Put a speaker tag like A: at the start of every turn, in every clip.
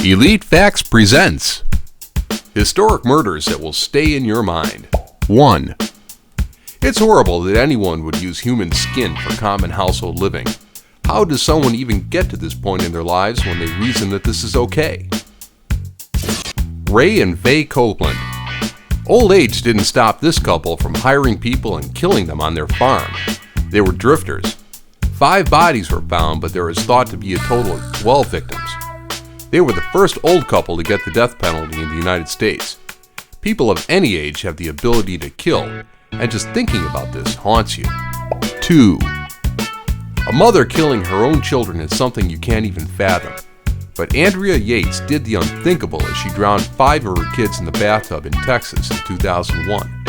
A: Elite Facts presents Historic Murders That Will Stay in Your Mind. 1. It's horrible that anyone would use human skin for common household living. How does someone even get to this point in their lives when they reason that this is okay? Ray and Faye Copeland. Old age didn't stop this couple from hiring people and killing them on their farm. They were drifters. 5 bodies were found, but there is thought to be a total of 12 victims. They were the first old couple to get the death penalty in the United States. People of any age have the ability to kill, and just thinking about this haunts you. 2. A mother killing her own children is something you can't even fathom. But Andrea Yates did the unthinkable as she drowned 5 of her kids in the bathtub in Texas in 2001.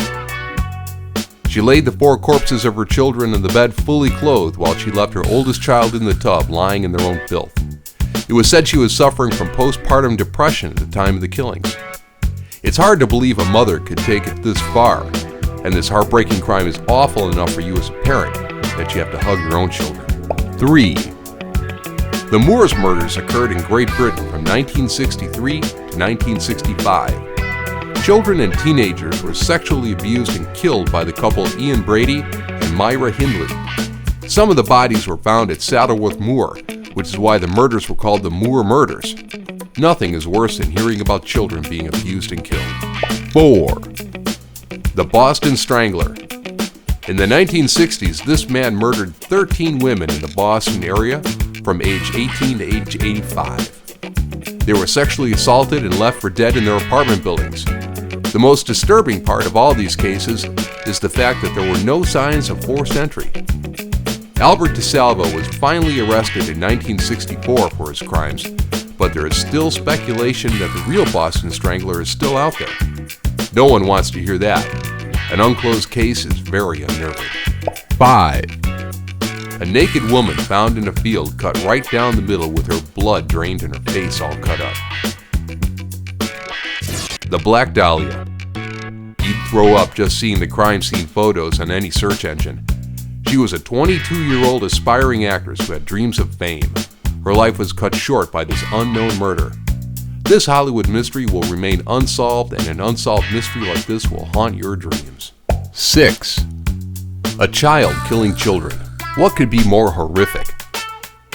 A: She laid the 4 corpses of her children in the bed fully clothed while she left her oldest child in the tub lying in their own filth. It was said she was suffering from postpartum depression at the time of the killings. It's hard to believe a mother could take it this far, and this heartbreaking crime is awful enough for you as a parent that you have to hug your own children. 3. The Moors murders occurred in Great Britain from 1963 to 1965. Children and teenagers were sexually abused and killed by the couple Ian Brady and Myra Hindley. Some of the bodies were found at Saddleworth Moor, which is why the murders were called the Moor murders. Nothing is worse than hearing about children being abused and killed. 4. The Boston Strangler. In the 1960s, this man murdered 13 women in the Boston area from age 18 to age 85. They were sexually assaulted and left for dead in their apartment buildings. The most disturbing part of all these cases is the fact that there were no signs of forced entry. Albert DeSalvo was finally arrested in 1964 for his crimes, but there is still speculation that the real Boston Strangler is still out there. No one wants to hear that. An unclosed case is very unnerving. 5. A naked woman found in a field cut right down the middle with her blood drained and her face all cut up. The Black Dahlia. You'd throw up just seeing the crime scene photos on any search engine. She was a 22-year-old aspiring actress who had dreams of fame. Her life was cut short by this unknown murder. This Hollywood mystery will remain unsolved, and an unsolved mystery like this will haunt your dreams. 6. A child killing children. What could be more horrific?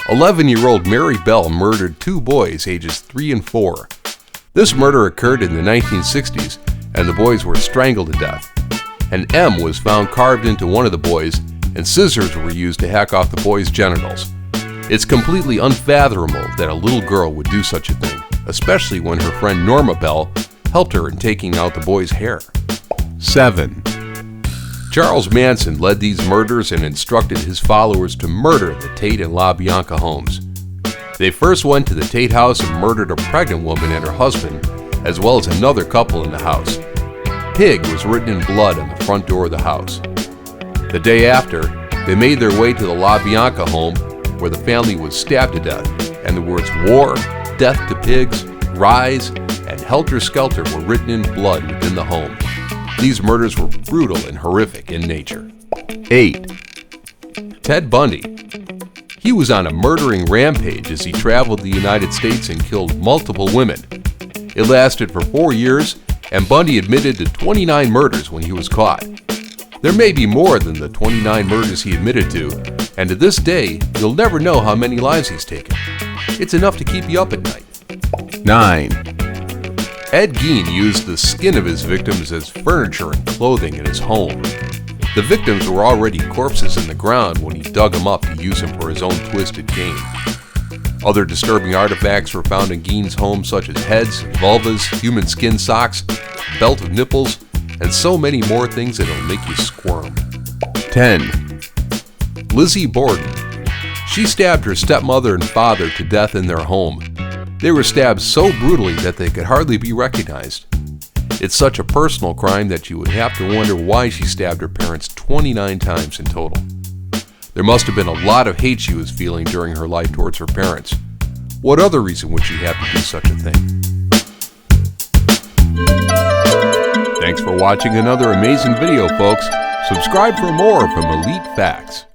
A: 11-year-old Mary Bell murdered 2 boys ages 3 and 4. This murder occurred in the 1960s, and the boys were strangled to death. An M was found carved into one of the boys, and scissors were used to hack off the boy's genitals. It's completely unfathomable that a little girl would do such a thing, especially when her friend Norma Bell helped her in taking out the boy's hair. 7. Charles Manson led these murders and instructed his followers to murder the Tate and LaBianca homes. They first went to the Tate house and murdered a pregnant woman and her husband, as well as another couple in the house. Pig was written in blood on the front door of the house. The day after, they made their way to the LaBianca home, where the family was stabbed to death, and the words "War," "Death to Pigs," "Rise," and "Helter Skelter" were written in blood within the home. These murders were brutal and horrific in nature. 8. Ted Bundy. He was on a murdering rampage as he traveled the United States and killed multiple women. It lasted for 4 years, and Bundy admitted to 29 murders when he was caught. There may be more than the 29 murders he admitted to, and to this day, you'll never know how many lives he's taken. It's enough to keep you up at night. 9. Ed Gein used the skin of his victims as furniture and clothing in his home. The victims were already corpses in the ground when he dug them up to use them for his own twisted game. Other disturbing artifacts were found in Gein's home, such as heads, vulvas, human skin socks, a belt of nipples, and so many more things that'll make you squirm. 10. Lizzie Borden. She stabbed her stepmother and father to death in their home. They were stabbed so brutally that they could hardly be recognized. It's such a personal crime that you would have to wonder why she stabbed her parents 29 times in total. There must have been a lot of hate she was feeling during her life towards her parents. What other reason would she have to do such a thing? Thanks for watching another amazing video, folks. Subscribe for more from Elite Facts.